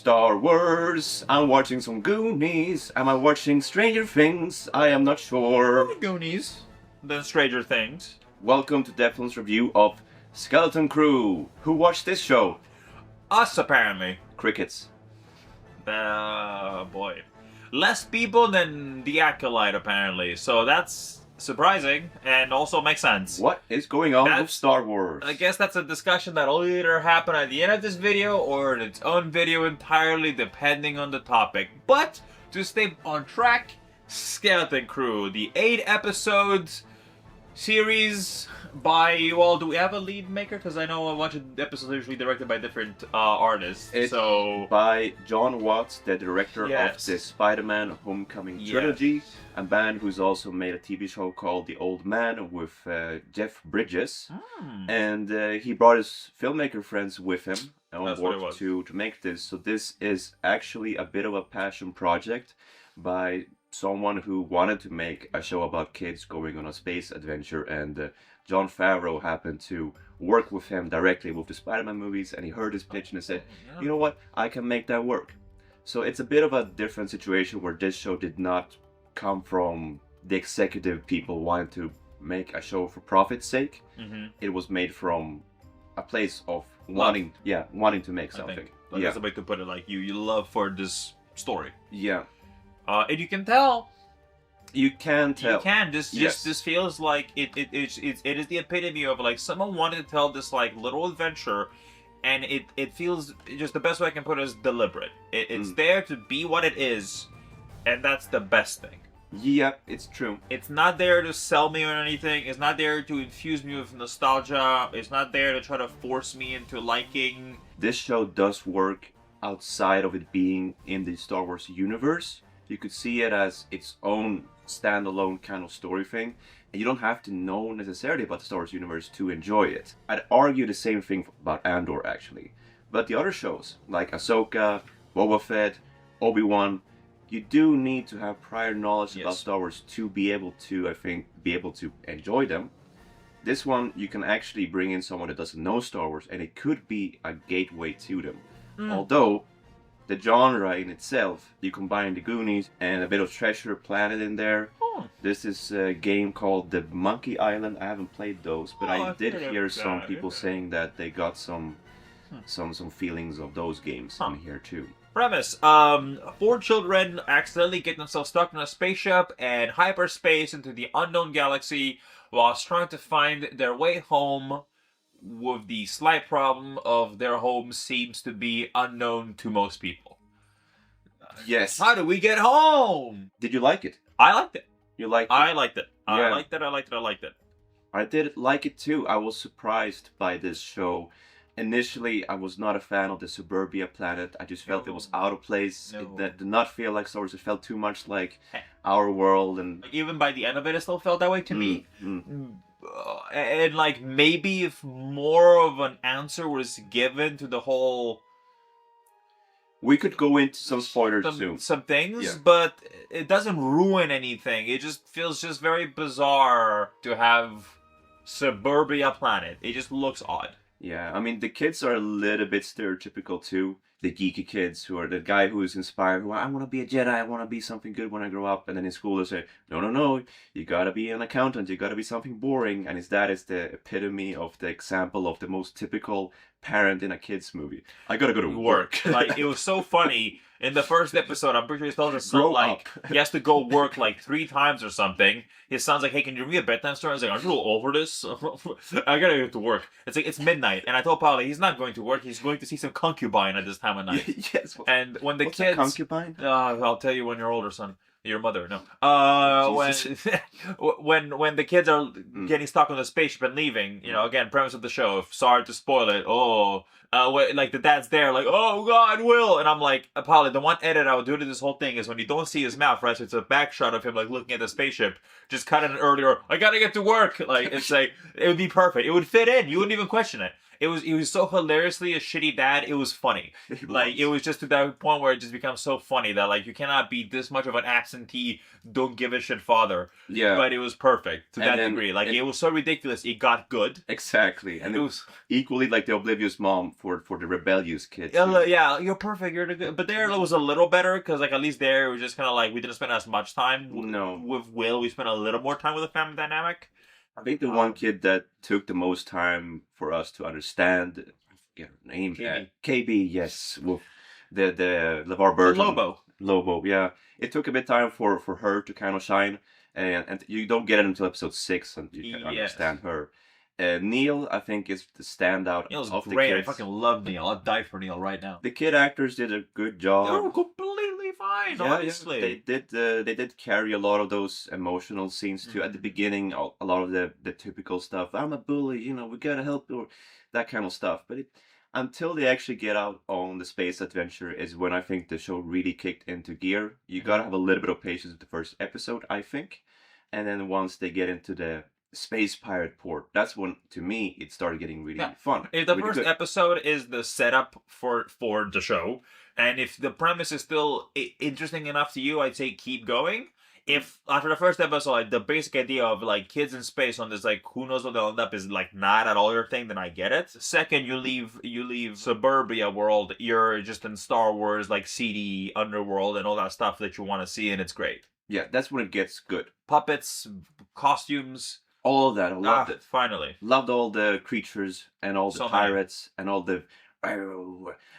Star Wars. I'm watching some Goonies. Am I watching Stranger Things? I am not sure. Goonies. Then Stranger Things. Welcome to Devlin's review of Skeleton Crew. Who watched this show? Us, apparently. Crickets. Boy. Less people than The Acolyte, apparently. So that's surprising and also makes sense. What is going on with Star Wars? I guess that's a discussion that'll either happen at the end of this video or in its own video entirely, depending on the topic. But to stay on track, Skeleton Crew, the 8 episodes series by, well, do we have a lead maker? Because I know a bunch of episodes are usually directed by different artists. It's so by John Watts, the director Yes. of the Spider-Man Homecoming trilogy, a man who's also made a TV show called The Old Man with Jeff Bridges. And he brought his filmmaker friends with him on That's what it board was. to make this. So this is actually a bit of a passion project by someone who wanted to make a show about kids going on a space adventure, and Jon Favreau happened to work with him directly with the Spider-Man movies, and he heard his pitch and said, you know what, I can make that work. So it's a bit of a different situation where this show did not come from the executive people wanting to make a show for profit's sake. It was made from a place of wanting to make I something. think that's the way to put it. Like you love for this story. Yeah. And you can tell. You can tell. You can. This Yes. this feels like it is the epitome of like someone wanted to tell this like little adventure, and it feels just the best way I can put it is deliberate. It's there to be what it is, and that's the best thing. Yeah, it's true. It's not there to sell me on anything. It's not there to infuse me with nostalgia. It's not there to try to force me into liking. This show does work outside of it being in the Star Wars universe. You could see it as its own standalone kind of story thing, and you don't have to know necessarily about the Star Wars universe to enjoy it. I'd argue the same thing about Andor, actually. But the other shows, like Ahsoka, Boba Fett, Obi-Wan, you do need to have prior knowledge about Star Wars to be able to, I think, enjoy them. This one, you can actually bring in someone that doesn't know Star Wars, and it could be a gateway to them. Although, the genre in itself, you combine the Goonies and a bit of Treasure Planet in there. This is a game called The Monkey Island. I haven't played those, but I did hear some people saying that they got some feelings of those games in here too. Premise: 4 children accidentally get themselves stuck in a spaceship and hyperspace into the unknown galaxy whilst trying to find their way home, with the slight problem of their home seems to be unknown to most people. Yes. How do we get home? Did you like it? I liked it. You liked it? I liked it. I Yeah. liked it. I liked it. I liked it. I did like it too. I was surprised by this show. Initially, I was not a fan of the Suburbia planet. I just felt it was out of place. No. It did not feel like Star Wars. It felt too much like our world, and Even by the end of it, it still felt that way to me. And like maybe if more of an answer was given to the whole we could go into some spoilers soon. some things, Yeah. but it doesn't ruin anything. It just feels just very bizarre to have Suburbia planet. It just looks odd. Yeah, I mean, the kids are a little bit stereotypical too. The geeky kids who are the guy who is inspired, who I want to be a Jedi, I want to be something good when I grow up. And then in school they say, no, you gotta be an accountant, you gotta be something boring. And his dad is the epitome of the example of the most typical parent in a kid's movie. I gotta go to work. Like, it was so funny. In the first episode, I'm pretty sure he tells his son, Grow like, up. he has to go work, like, 3 times or something. His son's like, hey, can you read me a bedtime story? I was like, aren't you a little over this? I gotta get to work. It's like, it's midnight. And I told Paula, he's not going to work. He's going to see some concubine at this time of night. Yes. And when the What's kids... a concubine? I'll tell you when you're older, son. Your mother, no. When the kids are getting stuck on the spaceship and leaving, you know, again, premise of the show. Sorry to spoil it. Like the dad's there, like, oh God, Will, and I'm like, Polly, the one edit I would do to this whole thing is when you don't see his mouth, right? So it's a back shot of him like looking at the spaceship. Just cut it earlier. I gotta get to work. Like it's like it would be perfect. It would fit in. You wouldn't even question it. It was so hilariously a shitty dad. It was funny. It was just to that point where it just becomes so funny that like you cannot be this much of an absentee, don't give a shit father. Yeah. But it was perfect to And that then degree. Like it was so ridiculous. It got good. Exactly. And it was equally like the oblivious mom for the rebellious kid. Yeah, you're perfect. You're the good. But there it was a little better because like at least there it was just kind of like we didn't spend as much time with Will. We spent a little more time with the family dynamic. I think the one kid that took the most time for us to understand, I forget her name. KB, yes. With the LeVar Burton. Lobo, yeah. It took a bit time for her to kind of shine. And you don't get it until episode 6 and you can understand her. Neil, I think, is the standout Neil's of great. the kids. I fucking love Neil. I'll die for Neil right now. The kid actors did a good job. They were completely fine, honestly. They did carry a lot of those emotional scenes too. At the beginning, a lot of the typical stuff. I'm a bully, we gotta help, or that kind of stuff. But until they actually get out on the space adventure is when I think the show really kicked into gear. You gotta have a little bit of patience with the first episode, I think. And then once they get into the space pirate port, that's when, to me, it started getting really fun. If the first episode is the setup for the show, and if the premise is still interesting enough to you, I'd say keep going. If after the first episode, like the basic idea of like kids in space on this like who knows what they'll end up is like not at all your thing, then I get it. Second, you leave suburbia world, you're just in Star Wars like seedy underworld and all that stuff that you want to see, and it's great. Yeah, that's when it gets good. Puppets, costumes, all of that. I loved it. Finally, loved all the creatures and all the pirates and all the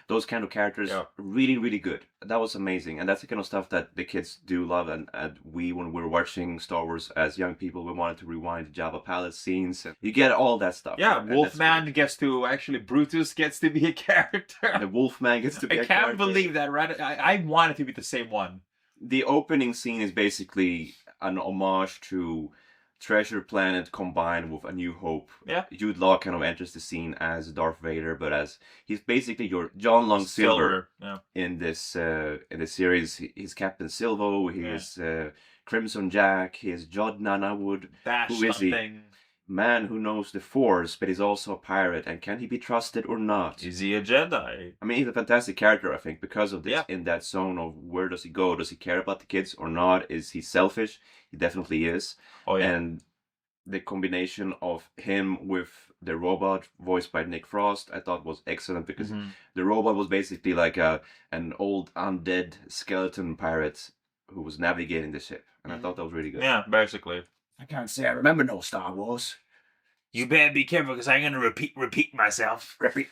those kind of characters. Really, really good. That was amazing, and that's the kind of stuff that the kids do love. And we, when we were watching Star Wars as young people, we wanted to rewind the Jabba Palace scenes, and you get all that stuff. Yeah, Wolfman gets to Brutus gets to be a character. The Wolfman gets to be a character. I can't believe that, right? I want it to be the same one. The opening scene is basically an homage to Treasure Planet combined with A New Hope. Yeah. Jude Law kind of enters the scene as Darth Vader, but as he's basically your John Long Silver in this series. He's Captain Silvo. He is Crimson Jack. He is Jod Nanawood. Who is he? Man who knows the Force, but he's also a pirate. And can he be trusted or not? Is he a Jedi? I mean, he's a fantastic character, I think, because of this. In that zone of where does he go? Does he care about the kids or not? Is he selfish? He definitely is. Oh, yeah. And the combination of him with the robot voiced by Nick Frost, I thought was excellent, because the robot was basically like an old undead skeleton pirate who was navigating the ship. And I thought that was really good. Yeah, basically. I can't say I remember no Star Wars. You better be careful, because I'm going to repeat myself. Repeat.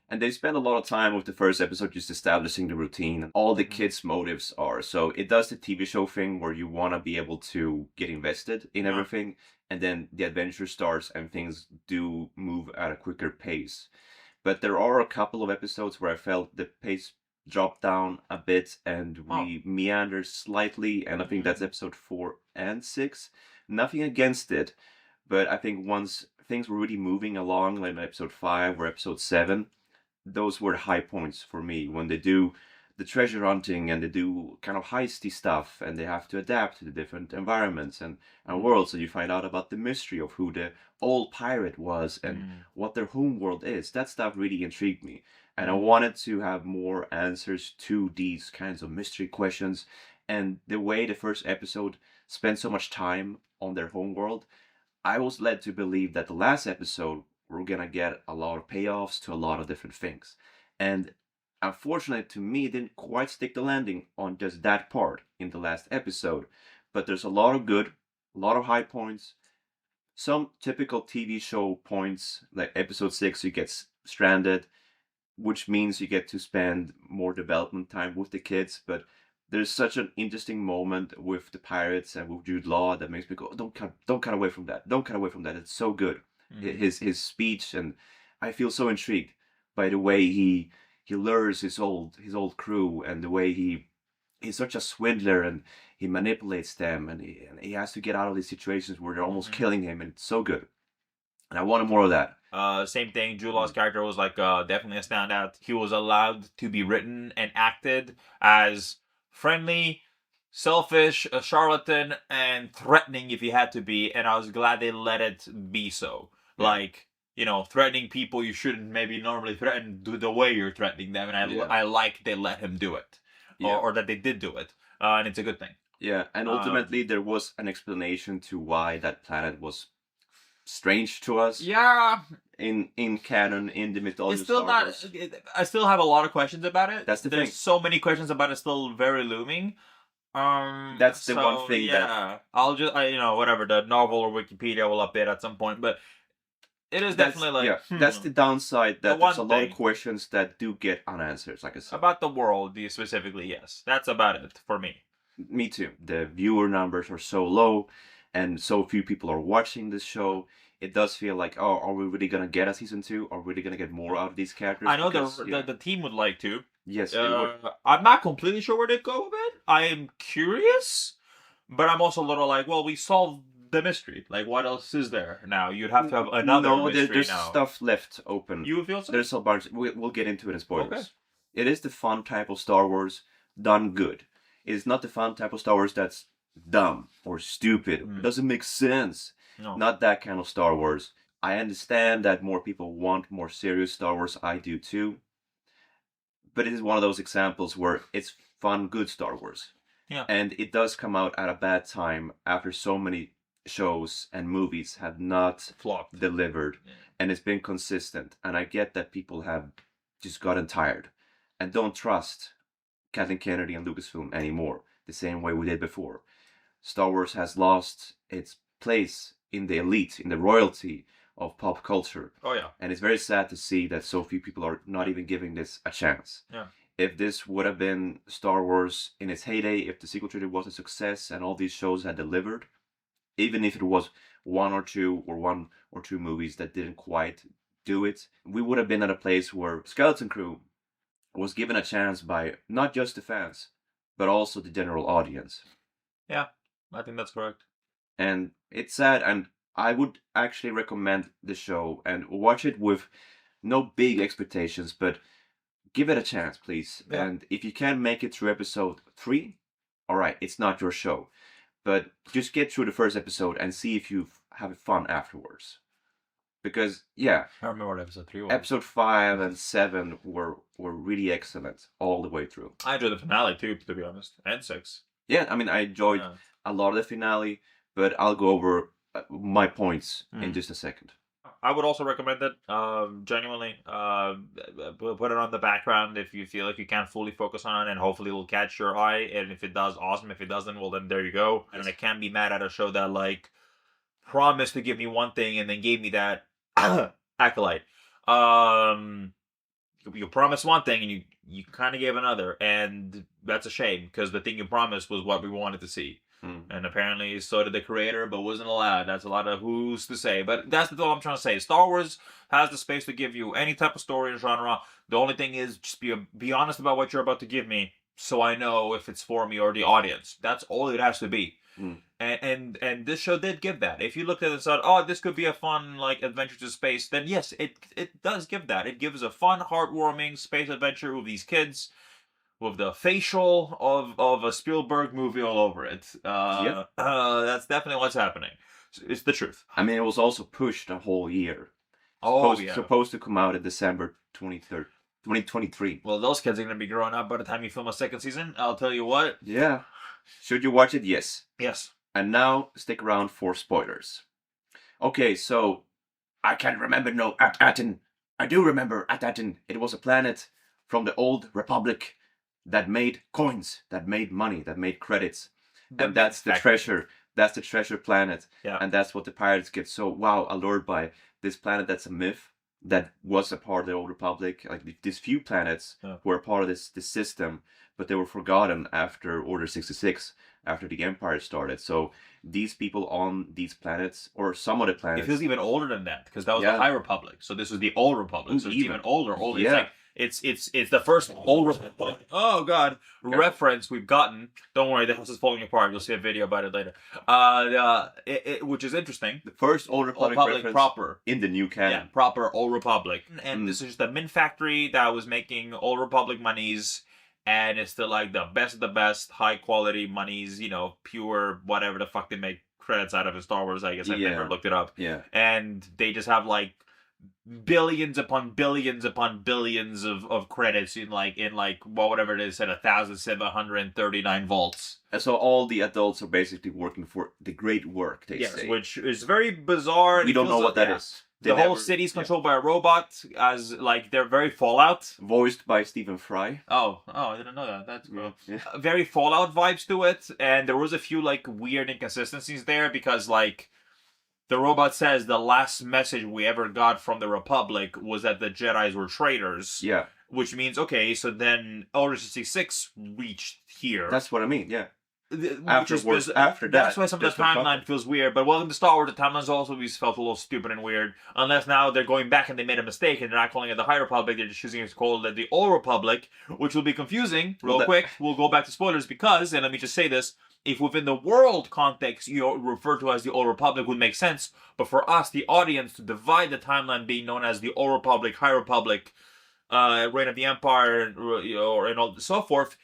And they spend a lot of time with the first episode just establishing the routine and all the kids' motives are. So it does the TV show thing where you want to be able to get invested in everything. And then the adventure starts and things do move at a quicker pace. But there are a couple of episodes where I felt the pace dropped down a bit and we meander slightly. And I think that's episode 4 and 6. Nothing against it. But I think once things were really moving along, like in episode 5 or episode 7, those were high points for me, when they do the treasure hunting and they do kind of heisty stuff and they have to adapt to the different environments and worlds. So you find out about the mystery of who the old pirate was and what their home world is. That stuff really intrigued me. And I wanted to have more answers to these kinds of mystery questions. And the way the first episode spent so much time on their home world, I was led to believe that the last episode we're gonna get a lot of payoffs to a lot of different things. And unfortunately, to me, it didn't quite stick the landing on just that part in the last episode. But there's a lot of good, a lot of high points, some typical TV show points, like episode 6, you get stranded, which means you get to spend more development time with the kids. But there's such an interesting moment with the pirates and with Jude Law that makes me go, don't cut away from that. Don't cut away from that. It's so good. His speech, and I feel so intrigued by the way he lures his old crew, and the way he's such a swindler and he manipulates them, and he has to get out of these situations where they're almost killing him, and it's so good. And I wanted more of that. Same thing. Jude Law's character was like definitely a standout. He was allowed to be written and acted as friendly, selfish, a charlatan, and threatening if he had to be, and I was glad they let it be so. Like, threatening people you shouldn't maybe normally threaten the way you're threatening them, and I like they let him do it, or that they did do it, and it's a good thing. Yeah, and ultimately there was an explanation to why that planet was strange to us. Yeah, in canon, in the mythology. It's still not. I still have a lot of questions about it. That's the There's thing. so many questions about it still very looming. That's the one thing that I'll just whatever, the novel or Wikipedia will update at some point, but it is definitely that's the downside, that there's a lot of questions that do get unanswered, like I said. About the world specifically, yes. That's about it for me. Me too. The viewer numbers are so low and so few people are watching this show. It does feel like, oh, are we really gonna get a season 2? Are we really gonna get more out of these characters? I know the team would like to. Yes. I'm not completely sure where they'd go with it. I am curious, but I'm also a little like, well, we solved the mystery. Like, what else is there now? You'd have to have another mystery there's now. Stuff left open. You feel so? There's a bunch. We'll get into it in spoilers. Okay. It is the fun type of Star Wars done good. It's not the fun type of Star Wars that's dumb or stupid. Doesn't make sense. No. Not that kind of Star Wars. I understand that more people want more serious Star Wars. I do too. But it is one of those examples where it's fun, good Star Wars. Yeah. And it does come out at a bad time after so many shows and movies have not flopped, delivered. Yeah. And it's been consistent. And I get that people have just gotten tired and don't trust Kathleen Kennedy and Lucasfilm anymore the same way we did before. Star Wars has lost its place in the elite, in the royalty of pop culture. Oh yeah. And it's very sad to see that so few people are not even giving this a chance. Yeah. If this would have been Star Wars in its heyday, if the sequel trilogy was a success and all these shows had delivered, even if it was one or two movies that didn't quite do it, we would have been at a place where Skeleton Crew was given a chance by not just the fans, but also the general audience. Yeah, I think that's correct. And it's sad, and I would actually recommend the show and watch it with no big expectations, but give it a chance, please. Yeah. And if you can't make it through episode 3, alright, it's not your show. But just get through the first episode and see if you have fun afterwards. Because, yeah. I remember what episode 3 was. Episode 5 and 7 were really excellent all the way through. I enjoyed the finale too, to be honest. And 6. Yeah, I mean, I enjoyed a lot of the finale, but I'll go over my points in just a second. I would also recommend it, genuinely. Put it on the background if you feel like you can't fully focus on it, and hopefully it will catch your eye. And if it does, awesome. If it doesn't, well, then there you go. And I can't be mad at a show that, like, promised to give me one thing and then gave me that acolyte. You promised one thing and you kind of gave another, and that's a shame because the thing you promised was what we wanted to see. And apparently so did the creator, but wasn't allowed. That's a lot of who's to say. But that's all I'm trying to say. Star Wars has the space to give you any type of story or genre. The only thing is just be honest about what you're about to give me, so I know if it's for me or the audience. That's all it has to be. And this show did give that. If you looked at it and said, oh, this could be a fun, like, adventure to space, then yes, it does give that. It gives a fun, heartwarming space adventure with these kids, with the facial of a Spielberg movie all over it. That's definitely what's happening. It's the truth. I mean, it was also pushed a whole year. Supposed to come out in December 23rd, 2023. Well, those kids are going to be growing up by the time you film a second season. I'll tell you what. Yeah. Should you watch it? Yes. Yes. And now, stick around for spoilers. Okay, so, I can't remember At-Aten. I do remember At-Aten. It was a planet from the old Republic that made coins, that made money, that made credits. And that's the treasure. That's the treasure planet. Yeah. And that's what the pirates get so, allured by. This planet that's a myth, that was a part of the old Republic. Like, these few planets were a part of this system, but they were forgotten after Order 66, after the Empire started. So these people on these planets, or some of the planets... It feels even older than that, because that was the High Republic. So this was the Old Republic. So it's even older. Yeah. It's the first Old Republic. Oh God! Reference we've gotten. Don't worry, the house is falling apart. You'll see a video about it later. Which is interesting. The first Old Republic reference proper in the new canon. Yeah, proper Old Republic. And this is just a mint factory that was making Old Republic monies, and it's still like the best of the best, high quality monies. Pure whatever the fuck they make credits out of in Star Wars. I guess I've never looked it up. Yeah. And they just have like billions upon billions upon billions of credits in whatever it is at 1,739 volts. And so all the adults are basically working for the great work, they Yes, say. which is very bizarre. We don't know what that is. The whole city's controlled by a robot, as like they're very Fallout. Voiced by Stephen Fry. Oh, I didn't know that. That's cool. Yeah. Very Fallout vibes to it, and there was a few like weird inconsistencies there because like the robot says the last message we ever got from the Republic was that the Jedis were traitors. Yeah. Which means, okay, so then Order 66 reached here. That's what I mean, yeah. After that. That's why some of the timeline feels weird. But welcome to Star Wars, the timeline's also always felt a little stupid and weird. Unless now they're going back and they made a mistake and they're not calling it the High Republic, they're just choosing it to call it the Old Republic, which will be confusing. Quick, we'll go back to spoilers because, and let me just say this, if within the world context you refer to as the Old Republic would make sense, but for us, the audience, to divide the timeline being known as the Old Republic, High Republic, Reign of the Empire, and all so forth,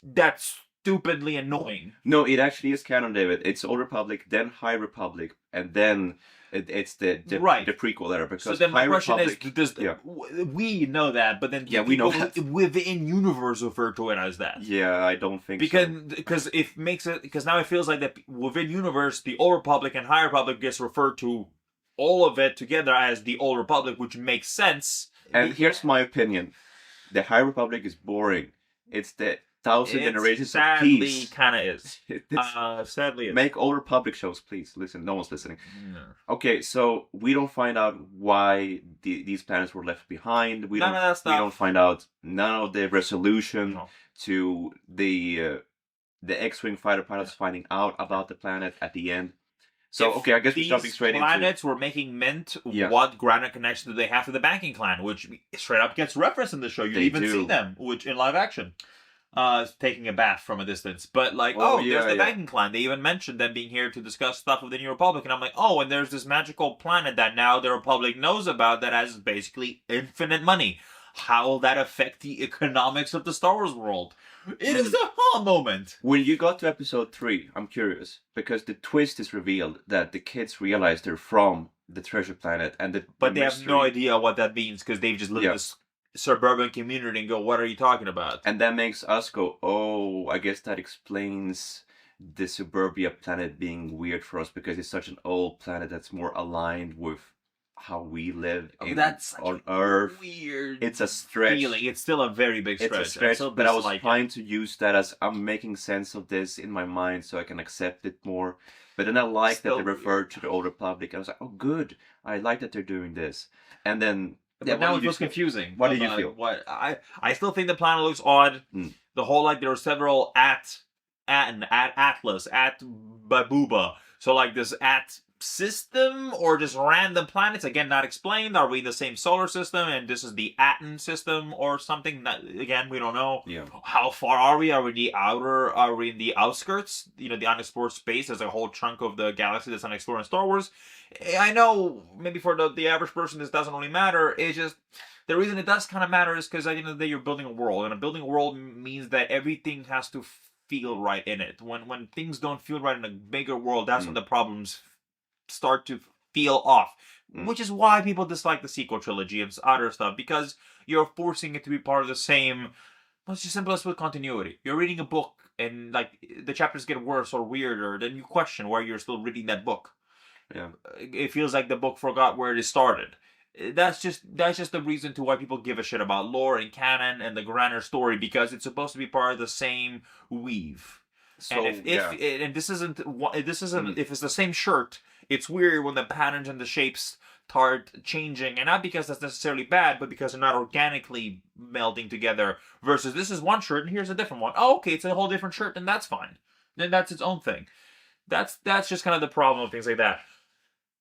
that's stupidly annoying. No, it actually is canon, David. It's Old Republic, then High Republic, and then it's the prequel era. Because so then High the question Republic, is, we know that, but then we know that within universe refer to it as that. Yeah, I don't think because now it feels like that within universe the Old Republic and High Republic gets referred to all of it together as the Old Republic, which makes sense. And here's my opinion: the High Republic is boring. It's the 1,000 generations of peace. Sadly, sadly is. Make Old Republic shows, please. Listen, no one's listening. No. Okay, so we don't find out why these planets were left behind. We don't find out none of the resolution to the X-wing fighter pilots finding out about the planet at the end. So, I guess we're jumping straight into... These planets were making mint, what granite connection do they have to the banking clan, which straight up gets referenced in the show. You even see them, which in live action. Taking a bath from a distance. But like, there's the banking clan. They even mentioned them being here to discuss stuff with the New Republic. And I'm like, and there's this magical planet that now the Republic knows about that has basically infinite money. How will that affect the economics of the Star Wars world? It is a moment. When you got to episode 3, I'm curious, because the twist is revealed that the kids realize they're from the treasure planet, and but they have no idea what that means because they've just lived in this suburban community and go, what are you talking about? And that makes us go, I guess that explains the suburbia planet being weird for us because it's such an old planet that's more aligned with how we live on Earth. Weird. It's a stretch. Feeling. It's still a very big stretch. It's a stretch, but I was trying to use that as I'm making sense of this in my mind so I can accept it more. But then I like that they referred to the Old Republic. I was like, good. I like that they're doing this. And then... But now it feels confusing. What do you feel? I still think the planet looks odd. The whole there were several at Atlas, at Babuba. So this system or just random planets, again not explained. Are we in the same solar system and this is the Aten system or something? That, again, we don't know. How far are we? Are we in the outskirts, the unexplored space? There's a whole chunk of the galaxy that's unexplored in Star Wars. I know maybe for the average person this doesn't really matter. It's just the reason it does kind of matter is because at the end of the day you're building a world, and building a world means that everything has to feel right in it. When things don't feel right in a bigger world, that's when the problems start to feel off, which is why people dislike the sequel trilogy and other stuff, because you're forcing it to be part of the same. Well, it's just simple as with continuity. You're reading a book and the chapters get worse or weirder, then you question why you're still reading that book. It feels like the book forgot where it started. That's just the reason to why people give a shit about lore and canon and the grander story, because it's supposed to be part of the same weave. So, and if this isn't if it's the same shirt, it's weird when the patterns and the shapes start changing, and not because that's necessarily bad, but because they're not organically melding together. Versus this is one shirt and here's a different one. Okay, it's a whole different shirt, and that's fine. Then that's its own thing. That's just kind of the problem with things like that.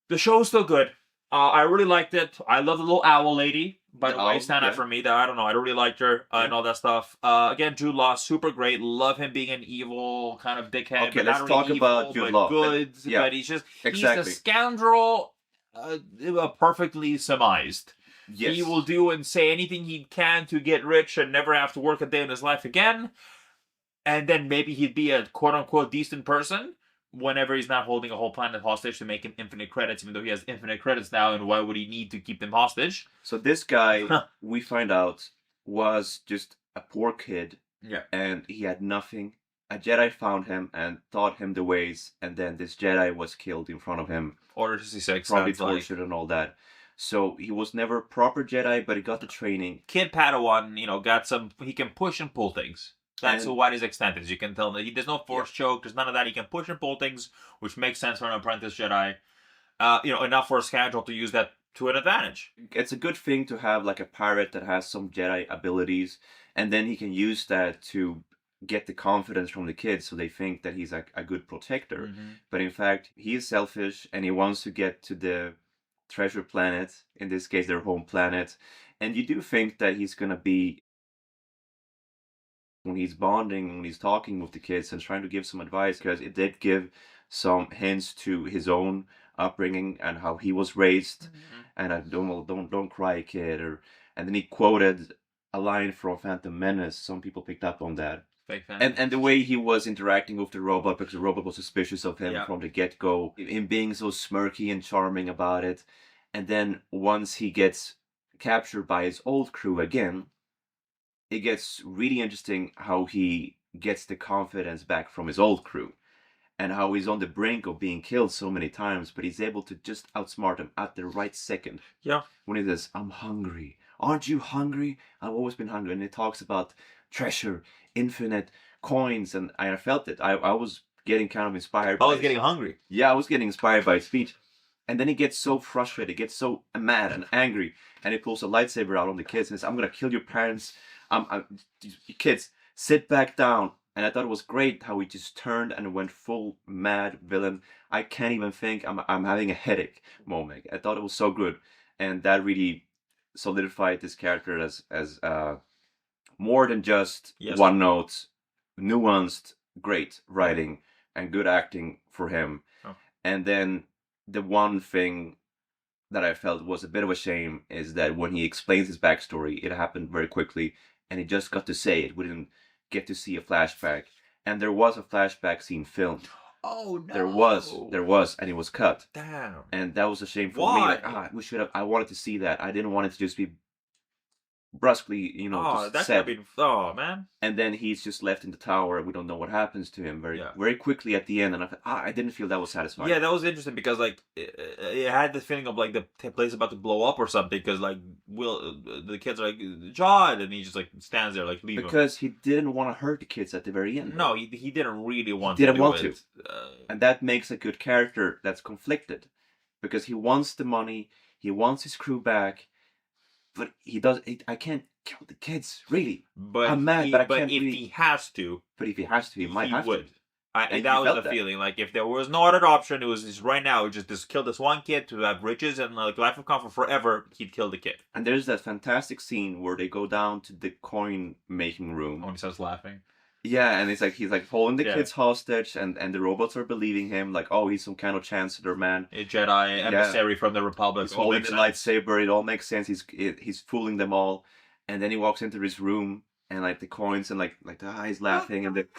The show's still good. I really liked it. I love the little owl lady. By the way, stand out for me. I don't know. I really liked her and all that stuff. Again, Jude Law, super great. Love him being an evil kind of dickhead. Okay, let's talk about Jude Law. Good, but he's a scoundrel, perfectly surmised. Yes. He will do and say anything he can to get rich and never have to work a day in his life again. And then maybe he'd be a quote-unquote decent person. whenever he's not holding a whole planet hostage to make him infinite credits, even though he has infinite credits now, and why would he need to keep them hostage? So this guy, we find out, was just a poor kid, Yeah. and he had nothing. A Jedi found him and taught him the ways, and then this Jedi was killed in front of him, Order 66. probably sounds like tortured and all that. So he was never a proper Jedi, but he got the training. Kid Padawan, got some. He can push and pull things. That's And- what his extent is. You can tell that there's no force choke. There's none of that. He can push and pull things, which makes sense for an apprentice Jedi. Enough for a schedule to use that to an advantage. It's a good thing to have like a pirate that has some Jedi abilities, and then he can use that to get the confidence from the kids so they think that he's a good protector. Mhm. But in fact, he is selfish and he wants to get to the treasure planet, in this case, their home planet. And you do think that he's going to be, when he's bonding, when he's talking with the kids and trying to give some advice, because it did give some hints to his own upbringing and how he was raised. And I don't cry, kid. And then he quoted a line from Phantom Menace. Some people picked up on that. Fake fan. And the way he was interacting with the robot, because the robot was suspicious of him Yeah. from the get-go, him being so smirky and charming about it. And then once he gets captured by his old crew again, it gets really interesting how he gets the confidence back from his old crew. And how he's on the brink of being killed so many times, but he's able to just outsmart them at the right second. Yeah. When he says, "I'm hungry. Aren't you hungry? I've always been hungry." And he talks about treasure, infinite coins, and I felt it. I was getting kind of inspired. I was by getting hungry. Yeah, I was getting inspired by his speech. And then he gets so frustrated, gets so mad and angry, and he pulls a lightsaber out on the kids and says, "I'm gonna kill your parents. Kids, sit back down." And I thought it was great how he just turned and went full mad villain. I can't even think. I'm having a headache moment. I thought it was so good, and that really solidified this character as more than just Yes. one note, nuanced, great writing and good acting for him. Oh. And then the one thing that I felt was a bit of a shame is that when he explains his backstory, it happened very quickly, and he just got to say it. We didn't get to see a flashback, and there was a flashback scene filmed. Oh no. There was, and it was cut, Damn. and that was a shame for Why? me. Like, we should have. I wanted to see that. I didn't want it to just be brusquely, Oh, just that could said. have been. Oh man. And then he's just left in the tower. We don't know what happens to him Yeah. very quickly at the end. And I didn't feel that was satisfying. Yeah, that was interesting because like it had the feeling of like the place about to blow up or something. Because like the kids are like John, and he just like stands there like leave him. Because he didn't want to hurt the kids at the very end. No, he didn't really want. He didn't to do want it. And that makes a good character that's conflicted, because he wants the money, he wants his crew back, but he does. I can't kill the kids, really. But I'm mad, but I can't if really- he has to, But if he has to, he might have would. to. That And you was felt the that. feeling. Like if there was no other option, it was just right now. Just kill this one kid to have riches and like life of comfort forever. He'd kill the kid. And there's that fantastic scene where they go down to the coin making room. When he starts laughing. Yeah, and he's like holding the Yeah. kids hostage, and the robots are believing him, like, oh, he's some kind of chancellor man. A Jedi emissary from the Republic. He's All holding the makes sense. lightsaber. It all makes sense. He's fooling them all, and then he walks into his room, and like the coins and like the eyes laughing, and it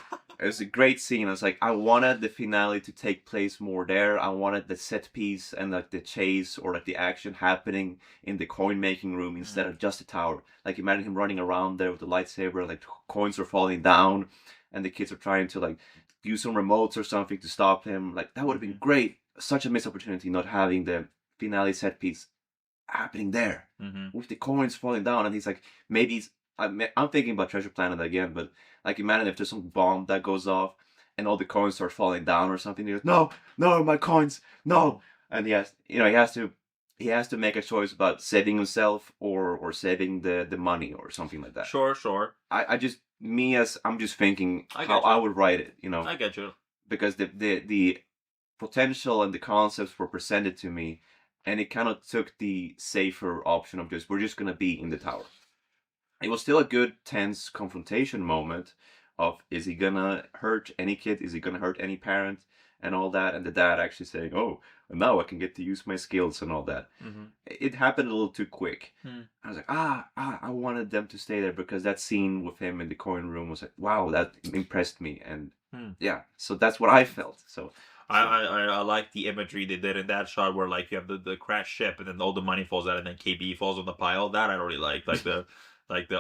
was a great scene. I was like, I wanted the finale to take place more there. I wanted the set piece and like the chase or like the action happening in the coin making room instead of just the tower. Like imagine him running around there with the lightsaber, like coins are falling down, and the kids are trying to like use some remotes or something to stop him. Like that would have been great. Such a missed opportunity not having the finale set piece happening there Mm-hmm. with the coins falling down. And he's like, maybe I'm thinking about Treasure Planet again, but like imagine if there's some bomb that goes off and all the coins start falling down or something. He goes, no, my coins, no. And he has to make a choice about saving himself or saving the money or something like that. Sure. I'm just thinking I how get you. I would write it, I get you. because the potential and the concepts were presented to me, and it kind of took the safer option of we're just gonna be in the tower. It was still a good tense confrontation moment of, is he gonna hurt any kid? Is he gonna hurt any parent? And all that, and the dad actually saying, "Oh, now I can get to use my skills and all that." Mm-hmm. It happened a little too quick. Hmm. I was like, I wanted them to stay there, because that scene with him in the coin room was like, wow, that impressed me, and Yeah, so that's what I felt. So I like the imagery they did in that shot where like you have the crashed ship and then all the money falls out and then KB falls on the pile. That I really like the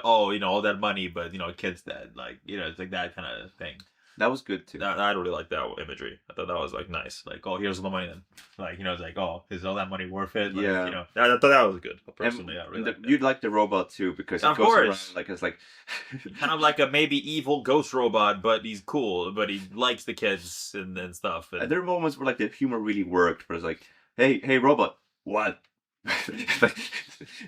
oh all that money but kids dead, like it's like that kind of thing. that was good too. I really like that imagery. I thought that was like nice. Like, oh, here's all the money then. Like, it's like, oh, is all that money worth it? Like, Yeah. I thought that was good. Personally, I really liked it. You'd like the robot too because Of he goes course. around like it's like Kind of like a maybe evil ghost robot, but he's cool, but he likes the kids and stuff. And there are moments where like the humor really worked, where it's like, hey robot, what? Like,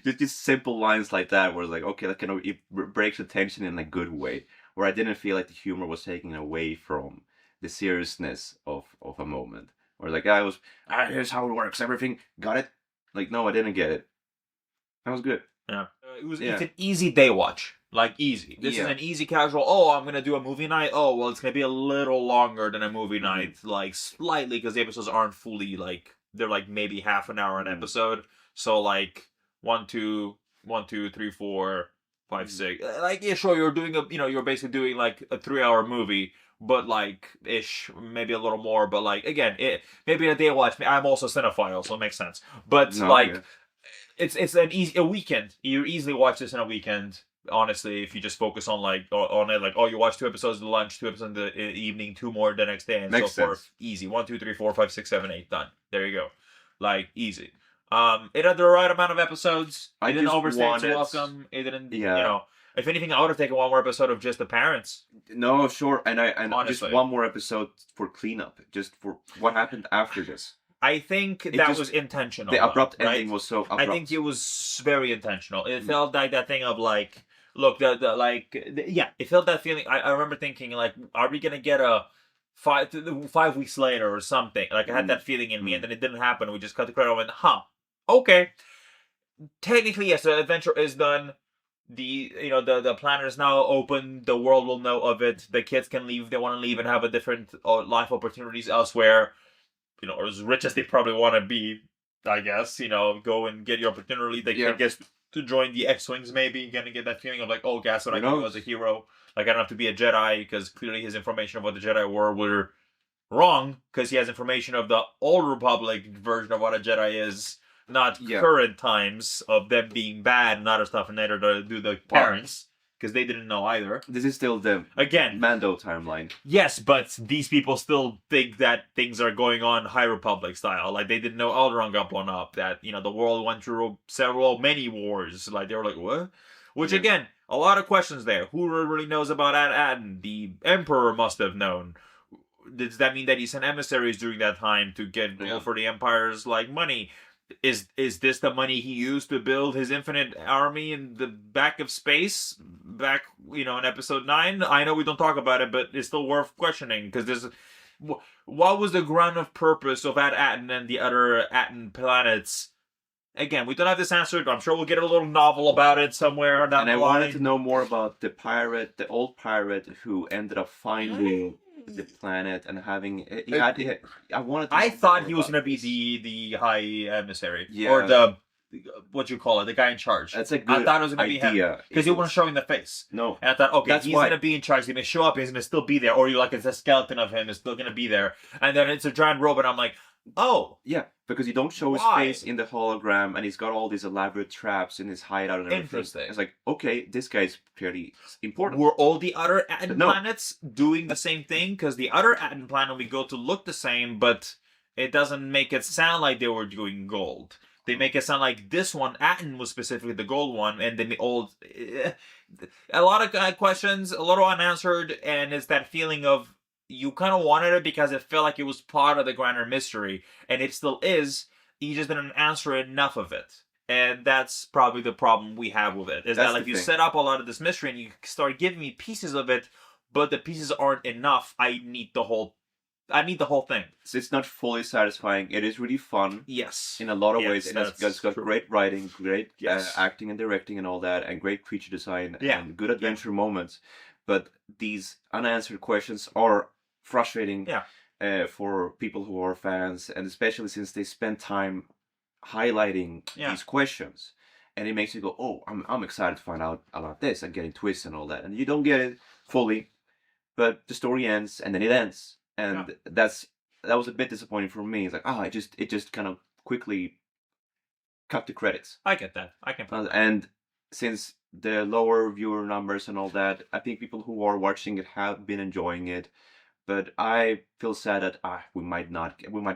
just these simple lines like that, where it's like, okay, that kind of it breaks the tension in a good way. Where I didn't feel like the humor was taken away from the seriousness of a moment. Where like I was, here's how it works, everything, got it? Like, no, I didn't get it. That was good. Yeah. It's an easy day watch. Like, easy. This is an easy casual, oh, I'm going to do a movie night. Oh, well, it's going to be a little longer than a movie night. Like, slightly, because the episodes aren't fully, like, they're like maybe half an hour an episode. So, like, 1, 2, 3, 4, 5, 6. Like, yeah, sure, you're doing you're basically doing, like, a 3-hour movie. But, like, ish, maybe a little more. But, like, again, maybe a day watch. I'm also cinephile, so it makes sense. But, it's a weekend. You easily watch this in a weekend. Honestly, if you just focus on on it, like, oh, you watch 2 episodes at lunch, 2 episodes in the evening, 2 more the next day, and Makes so forth. sense. Easy. 1, 2, 3, 4, 5, 6, 7, 8, done. There you go. Like, easy. It had the right amount of episodes. It didn't overstay its welcome. It didn't. If anything, I would have taken one more episode of just the parents. No, sure, and Honestly. just one more episode for cleanup, just for what happened after this. I think that was intentional. The abrupt right? ending was so abrupt. I think it was very intentional. It felt like that thing of like, look, it felt that feeling. I remember thinking like, are we gonna get a 5 weeks later or something? Like I had that feeling in me, and then it didn't happen. We just cut the credit and went, okay. Technically, yes, the adventure is done. The planet is now open. The world will know of it. The kids can leave if they want to leave and have a different life opportunities elsewhere. Or as rich as they probably want to be, I guess. Go and get your opportunity. They can get to join the X-Wings, maybe. Gonna get that feeling of like, oh, guess what, I can do as a hero. Like, I don't have to be a Jedi, because clearly his information of what the Jedi were wrong, because he has information of the Old Republic version of what a Jedi is, not current times of them being bad and other stuff, and neither do the parents. Because they didn't know either. This is still the Mando timeline. Yes, but these people still think that things are going on High Republic style. Like, they didn't know Alderaan got blown up. That, the world went through many wars. Like, they were like, what? Which, again, a lot of questions there. Who really knows about Aden? The Emperor must have known. Does that mean that he sent emissaries during that time to get for the Empire's, money? Is this the money he used to build his infinite army in the back of space? Back, in episode 9? I know we don't talk about it, but it's still worth questioning, because what was the ground of purpose of Aten and the other Aten planets? Again, we don't have this answered. I'm sure we'll get a little novel about it somewhere down the line. And I wanted to know more about the old pirate who ended up finding the planet and having. I thought he was going to be the high emissary, yeah, or the what you call it, the guy in charge. That's a good I thought it was going to be him because he wasn't showing the face. No, and I thought, okay, he's going to be in charge. He's going to show up. He's going to still be there, or it's a skeleton of him is still going to be there, and then it's a giant robot. I'm like, oh, yeah, because you don't show his face in the hologram, and he's got all these elaborate traps in his hideout and everything. Interesting. It's like, okay, this guy's pretty important. Were all the other Aten planets doing the same thing? Because the other Aten planet we go to look the same, but it doesn't make it sound like they were doing gold. They make it sound like this one, Aten, was specifically the gold one, and then the old. A lot of questions, a little unanswered, and it's that feeling of. You kind of wanted it because it felt like it was part of the grander mystery, and it still is. You just didn't answer enough of it, and that's probably the problem we have with it. Is that you set up a lot of this mystery, and you start giving me pieces of it, but the pieces aren't enough. I need the whole thing. It's not fully satisfying. It is really fun. Yes, in a lot of ways. It's got great writing, great acting and directing, and all that, and great creature design, and good adventure moments. But these unanswered questions are frustrating for people who are fans, and especially since they spend time highlighting these questions, and it makes you go, oh, I'm excited to find out about this and getting twists and all that, and you don't get it fully. but the story ends and then it ends, and that was a bit disappointing for me. It's like, it just kind of quickly cut the credits. I get that. I can. And since the lower viewer numbers and all that, I think people who are watching it have been enjoying it. But I feel sad that we might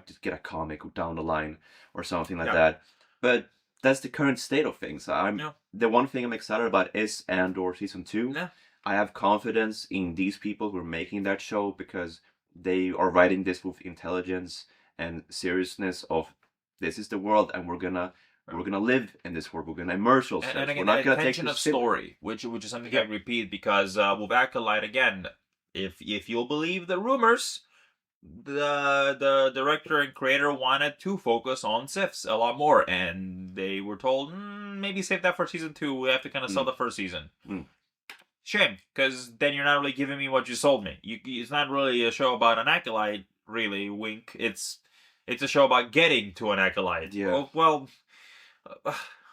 just get a comic down the line or something like that. But that's the current state of things. The one thing I'm excited about is Andor season 2. Yeah. I have confidence in these people who are making that show because they are writing this with intelligence and seriousness of this is the world and we're gonna live in this world. We're gonna immerse ourselves. And again, we're not gonna attention of story, which is something I repeat because with Acolyte again, if you'll believe the rumors, the director and creator wanted to focus on Siths a lot more, and they were told maybe save that for season 2. We have to kind of sell the first season. Shame, because then you're not really giving me what you sold me. It's not really a show about an acolyte, really. Wink. It's a show about getting to an acolyte. Yeah. Well,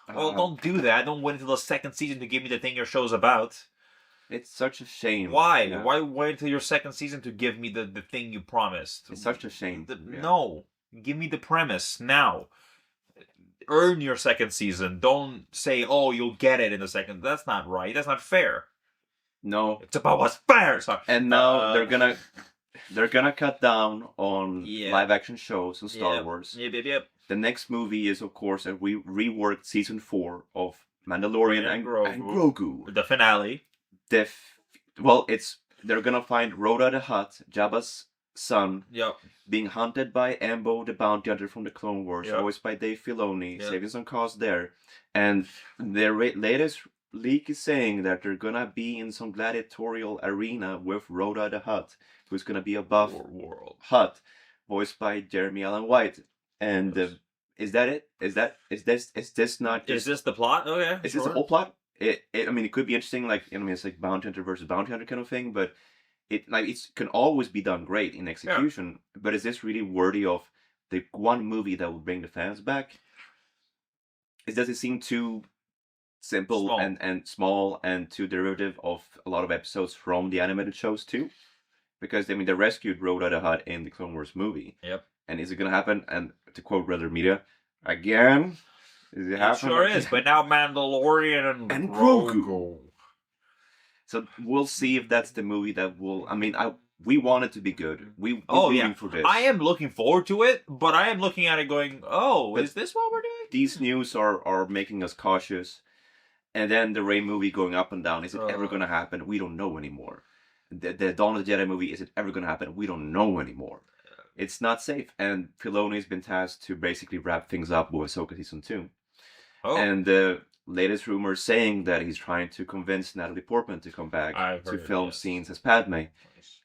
don't do that. Don't wait until the second season to give me the thing your show's about. It's such a shame. Why? Yeah. Why wait until your second season to give me the thing you promised? It's such a shame. No. Give me the premise now. Earn your second season. Don't say, oh, you'll get it in the second. That's not right. That's not fair. No. It's about what's fair. Sorry. And now they're gonna cut down on live action shows and Star Wars. Yep. The next movie is, of course, a reworked season 4 of Mandalorian and Grogu. The finale. They're gonna find Rhoda the Hutt, Jabba's son, being hunted by Embo the bounty hunter from the Clone Wars, voiced by Dave Filoni, saving some cost there. And their latest leak is saying that they're gonna be in some gladiatorial arena with Rhoda the Hutt, who's gonna be a buff Hutt, voiced by Jeremy Allen White. And is that it? Is this not? Is this the plot? Okay. Is this the whole plot? I mean, it could be interesting, like, it's like bounty hunter versus bounty hunter kind of thing, but it can always be done great in execution. Yeah. But is this really worthy of the one movie that will bring the fans back? Does it seem too simple and small and too derivative of a lot of episodes from the animated shows too? Because they rescued Rhoda the Hutt in the Clone Wars movie. Yep. And is it going to happen? And to quote Brother Media, again? Is it happening? Sure is, but now Mandalorian and Grogu. So we'll see if that's the movie that will. We want it to be good. We're rooting for this. I am looking forward to it, but I am looking at it going, is this what we're doing? These news are making us cautious. And then the Rey movie going up and down. Is it ever going to happen? We don't know anymore. The Dawn of the Jedi movie, is it ever going to happen? We don't know anymore. It's not safe. And Filoni's been tasked to basically wrap things up with Ahsoka Season 2. Oh. And the latest rumors saying that he's trying to convince Natalie Portman to come back to film scenes as Padme. Nice.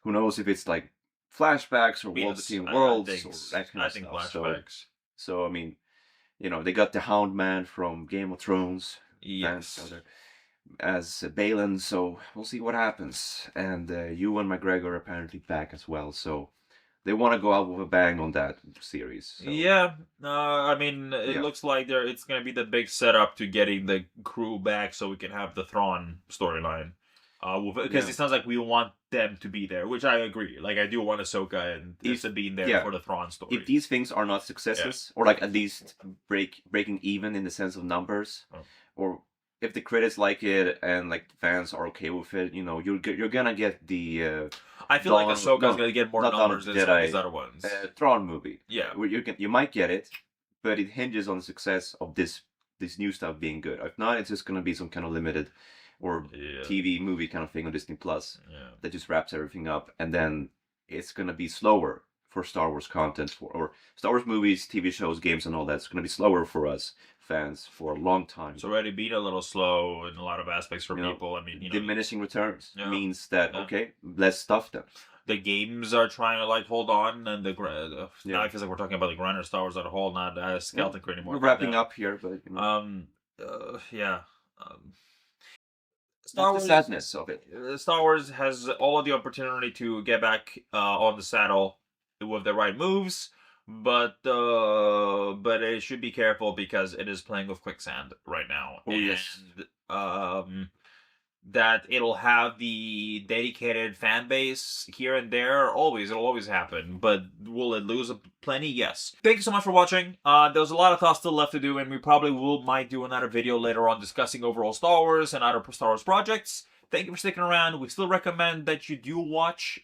Who knows if it's like flashbacks or World Between Worlds or that kind of stuff. Flashbacks. So they got the Hound Man from Game of Thrones. Yes. As Balin, so we'll see what happens. And Ewan McGregor are apparently back as well, so they want to go out with a bang on that series. So. Yeah, it looks like it's going to be the big setup to getting the crew back so we can have the Thrawn storyline. Because it sounds like we want them to be there, which I agree. Like, I do want Ahsoka and Issa being there for the Thrawn story. If these things are not successes, or like at least breaking even in the sense of numbers, or if the critics like it and like the fans are okay with it, you're gonna get the. I feel like Ahsoka's gonna get more numbers than some of these other ones. Thrawn movie. Yeah, where you might get it, but it hinges on the success of this new stuff being good. If not, it's just gonna be some kind of limited or TV movie kind of thing on Disney Plus that just wraps everything up, and then it's gonna be slower for Star Wars content or Star Wars movies, TV shows, games, and all that. It's gonna be slower for us fans for a long time. It's already been a little slow in a lot of aspects for people. Diminishing returns means that less stuff then. The games are trying to hold on, and now it feels like we're talking about the grinder Star Wars as a whole, not Skeleton Crew anymore. We're wrapping up here, but Star Wars, the sadness of it. Star Wars has all of the opportunity to get back on the saddle with the right moves. But it should be careful because it is playing with quicksand right now. Oh, yes. that it'll have the dedicated fan base here and there. It'll always happen. But will it lose plenty? Yes. Thank you so much for watching. There's a lot of thoughts still left to do, and we probably might do another video later on discussing overall Star Wars and other Star Wars projects. Thank you for sticking around. We still recommend that you do watch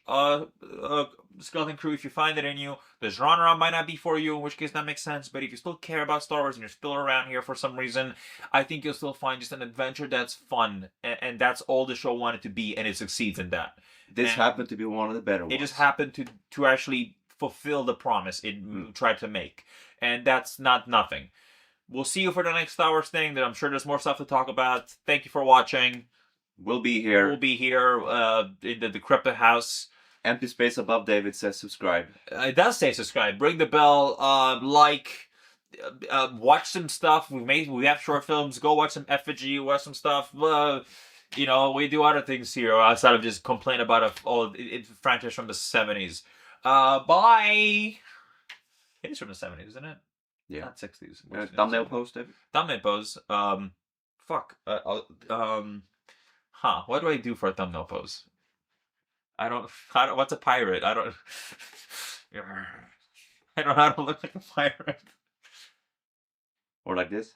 Skeleton Crew if you find it in you. The genre might not be for you, in which case that makes sense. But if you still care about Star Wars and you're still around here for some reason, I think you'll still find just an adventure that's fun. And that's all the show wanted to be, and it succeeds in that. This happened to be one of the better ones. It just happened to actually fulfill the promise it tried to make. And that's not nothing. We'll see you for the next Star Wars thing. I'm sure there's more stuff to talk about. Thank you for watching. We'll be here. We'll be here in the decrepit house. Empty space above David says subscribe. It does say subscribe. Ring the bell. Like. Watch some stuff. We have short films. Go watch some effigy. Watch some stuff. You know, we do other things here outside of just complain about a franchise from the 70s. Bye. It is from the 70s, isn't it? Yeah. Not 60s. Thumbnail post, David. Thumbnail pose. Fuck. What do I do for a thumbnail pose? I don't. What's a pirate? I don't know how to look like a pirate. Or like this.